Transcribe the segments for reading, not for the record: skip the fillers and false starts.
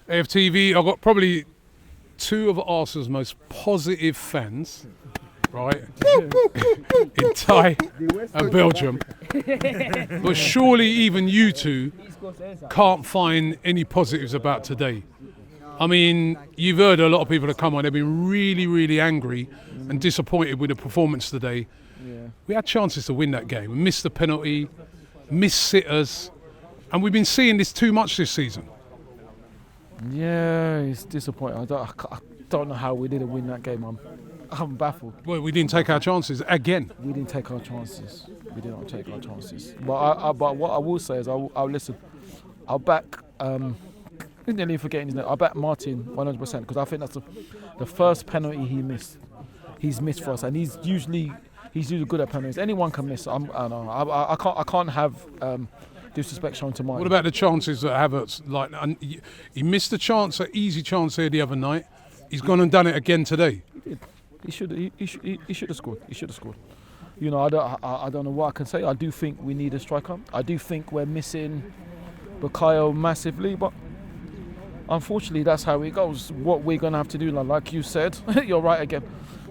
AFTV, I've got probably two of Arsenal's most positive fans, right, in Thai and Belgium. But surely even you two can't find any positives about today. I mean, you've heard a lot of people that come on, they've been really, really angry and disappointed with the performance today. Yeah. We had chances to win that game. We missed the penalty, missed sitters, and we've been seeing this too much this season. Yeah, it's disappointing. I don't know how we didn't win that game. I'm baffled. Well, we didn't take our chances again. We didn't take our chances. We did not take our chances. But what I will say is I'll listen. I'll back. Nearly forgetting his name. I'll back Martin 100% because I think that's the first penalty he missed. He's missed for us, and he's usually good at penalties. Anyone can miss. I can't have disrespect shown to Martin. What about the chances that Havertz, he missed a chance, an easy chance here the other night. He's gone and done it again today. He did. He should have scored. He should have scored. You know, I don't know what I can say. I do think we need a striker. I do think we're missing Bukayo massively, but unfortunately that's how it goes. What we're gonna have to do, like you said, you're right again.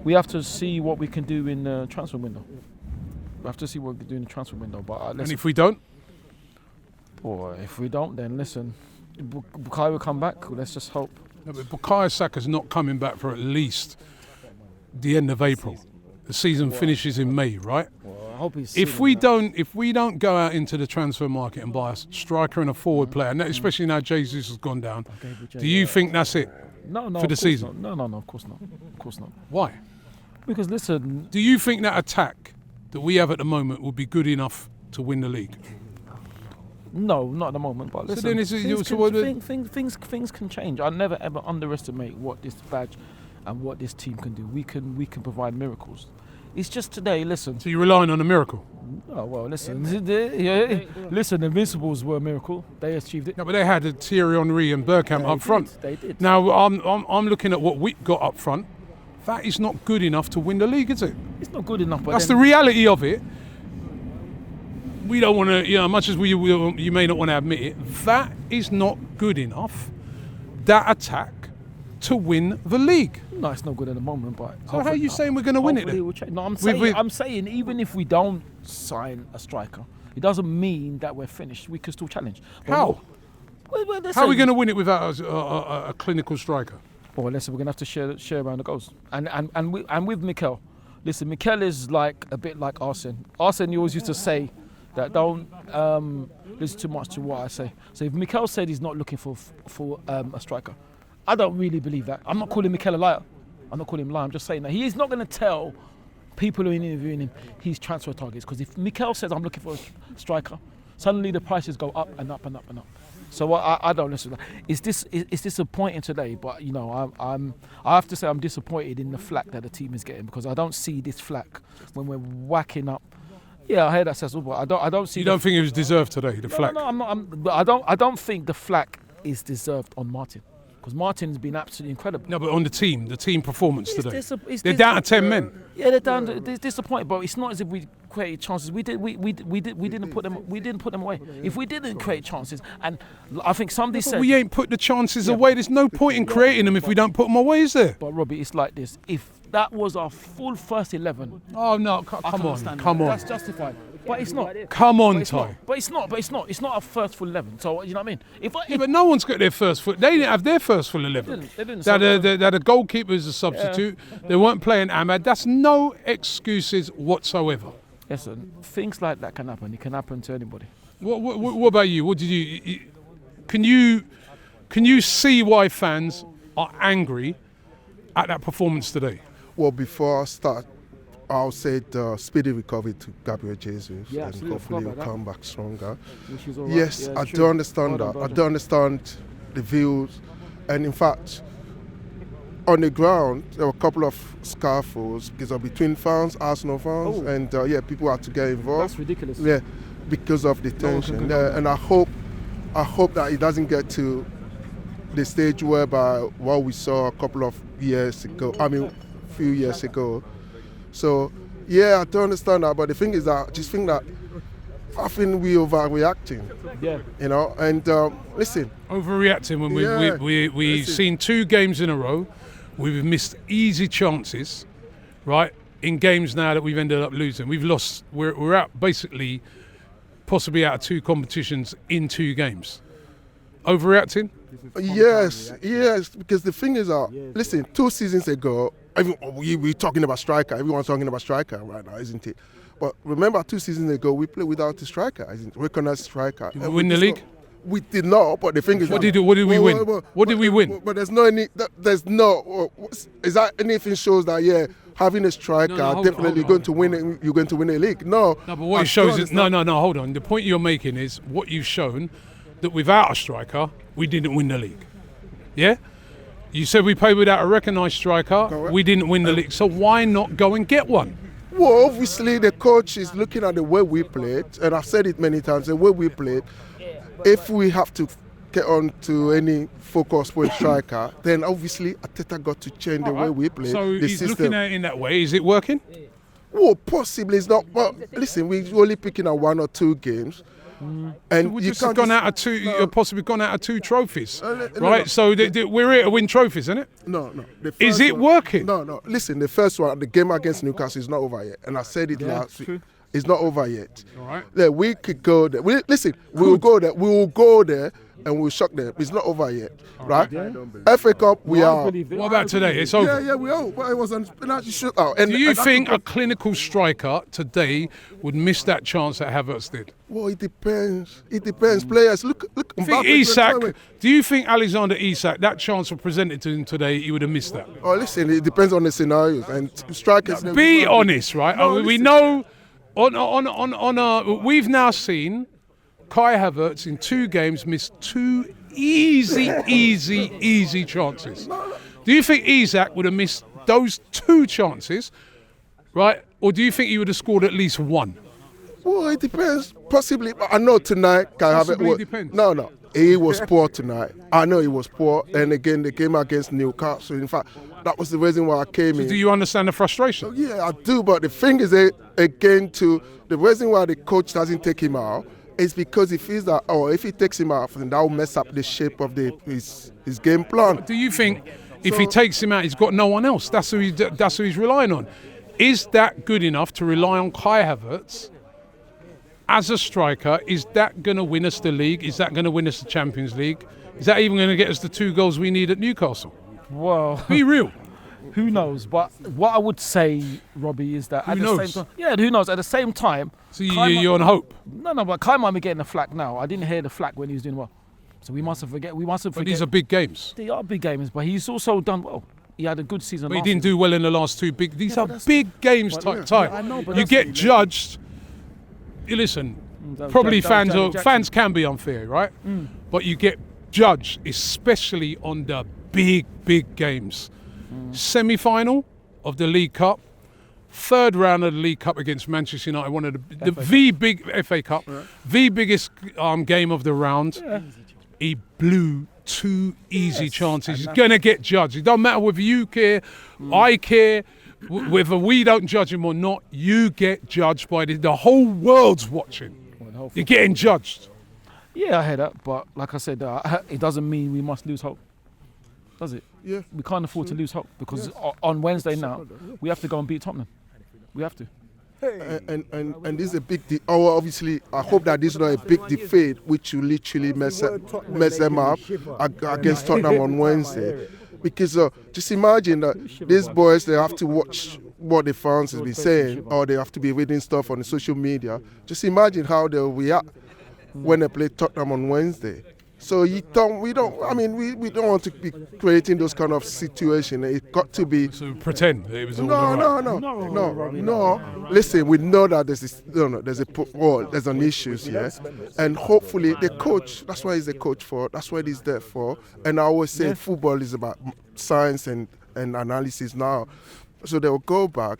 We have to see what we can do in the transfer window. We have to see what we can do in the transfer window. But and if we don't? Or if we don't, then listen, Bukayo will come back. Let's just hope. No, but Bukayo Saka's not coming back for at least the end of April. The season finishes in May, right? Well, I hope he's. If we don't go out into the transfer market and buy a striker and a forward player, and especially now Jesus has gone down, do you think that's it? No, for the season? No, of course not. Of course not. Why? Because listen. Do you think that attack that we have at the moment will be good enough to win the league? No, not at the moment. But listen, things can change. I never ever underestimate what this badge and what this team can do. We can provide miracles. It's just today. Listen. So you're relying on a miracle? Oh well, listen. Listen, the Invincibles were a miracle. They achieved it. No, but they had Thierry Henry and Bergkamp up front. They did. Now I'm looking at what we got up front. That is not good enough to win the league, is it? It's not good enough. But that's the reality of it. We don't want to, much as you may not want to admit it, that is not good enough, that attack, to win the league. No, it's not good at the moment, but... So how are you saying we're going to win it then? No, I'm saying even if we don't sign a striker, it doesn't mean that we're finished. We can still challenge. How? How are we going to win it without a clinical striker? Well, listen, we're going to have to share around the goals. And with Mikel. Listen, Mikel is like a bit like Arsene. Arsene, you always used to say that don't listen too much to what I say. So if Mikel said he's not looking for a striker, I don't really believe that. I'm not calling Mikel a liar. I'm not calling him a liar. I'm just saying that he is not going to tell people who are interviewing him his transfer targets. Because if Mikel says I'm looking for a striker, suddenly the prices go up and up and up and up. So I don't listen to that. It's disappointing today, but I have to say I'm disappointed in the flack that the team is getting because I don't see this flack when we're whacking up. Yeah, I heard that says, but I don't see. You don't think it was deserved today, the flack? No, I'm not. I don't think the flack is deserved on Martin. Because Martin's been absolutely incredible. No, but on the team performance today. They're down to 10 men. Yeah, they're down. They're disappointed, but it's not as if we created chances. We didn't put them away. If we didn't create chances, and I think somebody said we ain't put the chances away. There's no point in creating them if we don't put them away, is there? But Robbie, it's like this. If that was our full first 11. Oh no! Come on! That's justified. But it's not. Come on, Ty. But it's not. It's not our first full 11. So you know what I mean? But no one's got their first full. They didn't have their first full 11. They didn't. They had a goalkeeper as a substitute. Yeah. They weren't playing Ahmad. That's no excuses whatsoever. Listen, things like that can happen. It can happen to anybody. What about you? What did you? Can you see why fans are angry at that performance today? Well, before I start, I'll say the speedy recovery to Gabriel Jesus, yeah, and hopefully he'll come back stronger. Right. Yes, I do understand that. I do understand the views, and in fact, on the ground there were a couple of scuffles because of between fans, Arsenal fans, and people had to get involved. That's ridiculous. Yeah, because of the tension. And I hope that it doesn't get to the stage whereby what we saw a couple of years ago. Few years ago. So yeah, I do understand that, but the thing is that I just think that I think we overreacting. Yeah. You know, and listen. Overreacting when Yeah. we've seen 2 games in a row. We've missed easy chances, right? In games now that we've ended up losing. We've lost. We're out basically, possibly out of 2 competitions in 2 games. Overreacting? Yes, because the thing is, listen, 2 seasons ago, we're talking about striker. Everyone's talking about striker right now, isn't it? But remember, 2 seasons ago, we played without a striker, isn't it? Recognized striker. Did we win the league? We did not, but the thing is... What did we win? What did we win? But there's no any... There's no... Is that anything shows that, yeah, having a striker, definitely going to win it, you're going to win a league? No. No, but what it shows is... No, hold on. The point you're making is what you've shown, that without a striker, we didn't win the league. Yeah? You said we played without a recognised striker, Correct. we didn't win the league. So why not go and get one? Well, obviously, the coach is looking at the way we played, and I've said it many times, the way we played, if we have to get on to any focus point striker, then obviously Arteta got to change the way we play. So the he's system. looking at it in that way. Is it working? Well, possibly it's not. Well, listen, we're only picking out 1 or 2 games. And We've you just can't gone just- out of 2, you've possibly gone out of 2 trophies, no, right? So we're here to win trophies, isn't it? No. The Is first it one- working? No. Listen, the first one, the game against Newcastle is not over yet. And I said it last week. true. It's not over yet. All right. Yeah, we could go there. We will go there. We will go there and we'll shock them. It's not over yet, right? FA Cup, we are. What about today? It's over. Yeah, we are. But it was a penalty shootout. And Do you and think that's a clinical striker today would miss that chance that Havertz did? Well, it depends. Players, look. I think Isak, do you think Alexander Isak, that chance was presented to him today, he would have missed that? Oh, listen, it depends on the scenarios and strikers. Be honest, right? No, We listen. know we've now seen Kai Havertz in 2 games miss 2 easy chances. Do you think Isak would have missed those 2 chances, right? Or do you think he would have scored at least 1? Well, it depends. Possibly. But I know tonight, Kai Havertz. Possibly depends. No. He was poor tonight. I know he was poor. And again, the game against Newcastle. In fact, that was the reason why I came in. Do you understand the frustration? Yeah, I do. But the thing is, again, the reason why the coach doesn't take him out is because he feels that, if he takes him out, then that will mess up the shape of his game plan. Do you think if he takes him out, he's got no one else? That's who he's relying on. Is that good enough to rely on Kai Havertz as a striker? Is that going to win us the league? Is that going to win us the Champions League? Is that even going to get us the 2 goals we need at Newcastle? Well, Be real. who knows? But what I would say, Robbie, is that at the same time, who knows? At the same time, So you're on hope. No, but Kai might be getting the flack now. I didn't hear the flack when he was doing well, so we mustn't forget. But these are big games. They are big games, but he's also done well. He had a good season. But he last didn't do well in the last 2 big. These are but that's- big games, but Ty. I know, but You that's- get judged. You listen. That was Probably Jack- that was Janet fans can be unfair, right? But you get judged, especially on the big games. Semi-final of the League Cup, 3rd round of the League Cup against Manchester United, one of the big FA Cup, the biggest game of the round. He blew 2 easy chances. He's going to get judged. It doesn't matter whether you care, I care, whether we don't judge him or not. You get judged by the whole world's watching. You're getting judged. Yeah, I heard that, but like I said, it doesn't mean we must lose hope, does it? Yeah. We can't afford to lose hope because on Wednesday now we have to go and beat Tottenham. We have to. And this is a big. Obviously, I hope that this is not a big defeat, which will literally mess them up against Tottenham on Wednesday. Because just imagine that these boys, they have to watch what the fans has been saying, or they have to be reading stuff on the social media. Just imagine how they'll react when they play Tottenham on Wednesday. So we don't want to be creating those kind of situations. It got to be. So pretend that it was all right. No. Listen, we know that there's an issue here, and hopefully the coach. That's why he's the coach for. That's what he's there for. And I always say football is about science and analysis now. So they'll go back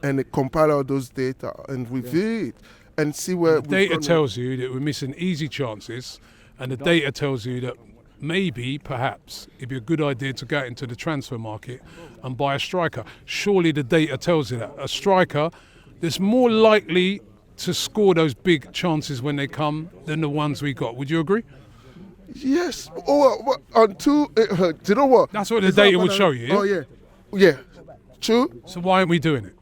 and they compile all those data and review it and see where. The data tells you that we're missing easy chances. And the data tells you that perhaps, it'd be a good idea to go out into the transfer market and buy a striker. Surely the data tells you that. A striker that's more likely to score those big chances when they come than the ones we got. Would you agree? Yes. On two, do you know what? That's what the data would show you. Yeah? Oh, yeah. Yeah. True. So why aren't we doing it?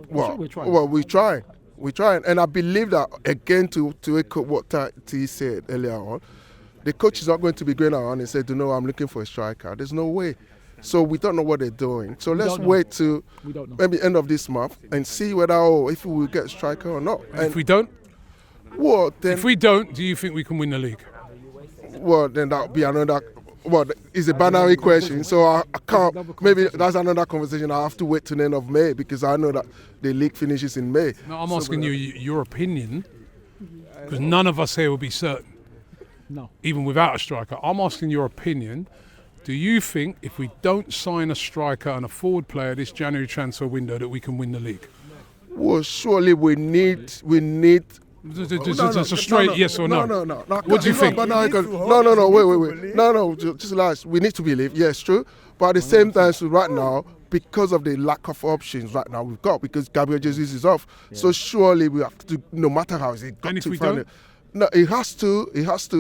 Well, we're trying. well, we try. We try. And I believe that, again, to echo what T said earlier on, the coach is not going to be going around and say, I'm looking for a striker. There's no way. So we don't know what they're doing. So let's wait to maybe end of this month and see whether, if we will get a striker or not. And if we don't? Well, then... If we don't, do you think we can win the league? Well, then that would be another... Well, it's a binary question, so I can't... Maybe that's another conversation. I have to wait till the end of May because I know that the league finishes in May. No, I'm asking you your opinion because none of us here will be certain. No. Even without a striker. I'm asking your opinion. Do you think if we don't sign a striker and a forward player this January transfer window that we can win the league? Well, surely we need... It's a straight yes or no. No. What do you think? No, wait. No, just last. We need to believe. Yes, true. But at the same time, so right now, because of the lack of options right now we've got, because Gabriel Jesus is off, so surely we have to, no matter how it's got and if to we find don't? it. No, it has to.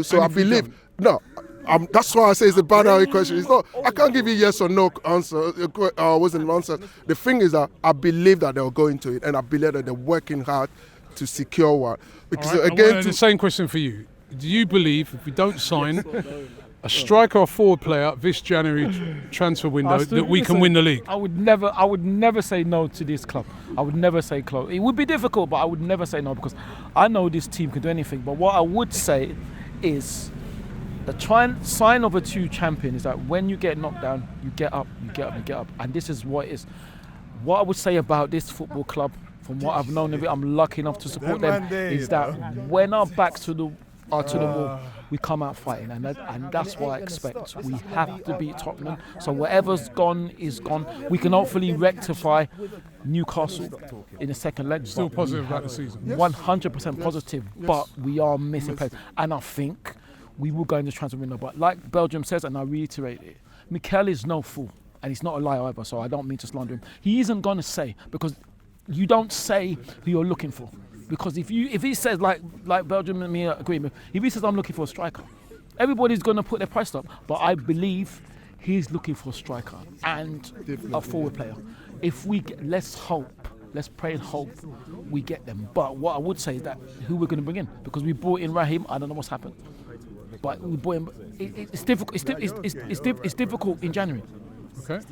So And I if we believe. don't? No, that's why I say it's a binary question. It's not. I can't give you yes or no answer. Wasn't an answer. The thing is that I believe that they'll go into it, and I believe that they're working hard to secure one. Because All right, again, the same question for you. Do you believe if we don't sign a striker or forward player this January transfer window that we can win the league? I would never say no to this club. I would never say close. It would be difficult, but I would never say no because I know this team can do anything. But what I would say is the sign of a true champion is that when you get knocked down, you get up, you get up, you get up. And this is what it is. What I would say about this football club, from what I've known of it, I'm lucky enough to support them, is that when our backs to the wall, we come out fighting, and that's what I expect. We have to beat Tottenham. So whatever's gone is gone. We can hopefully rectify Newcastle in the second leg. Still positive about the season? 100% positive, but we are missing players. And I think we will go in the transfer window. But like Belgium says, and I reiterate it, Mikel is no fool, and he's not a liar either, so I don't mean to slander him. He isn't going to say, because you don't say who you're looking for. Because if he says, like Belgium and me agree with, if he says I'm looking for a striker, everybody's going to put their price up. But I believe he's looking for a striker and a forward player. If we get, let's pray and hope we get them. But what I would say is that who we're going to bring in, because we brought in Raheem, I don't know what's happened, but we brought him. It's difficult. It's difficult in January. Okay.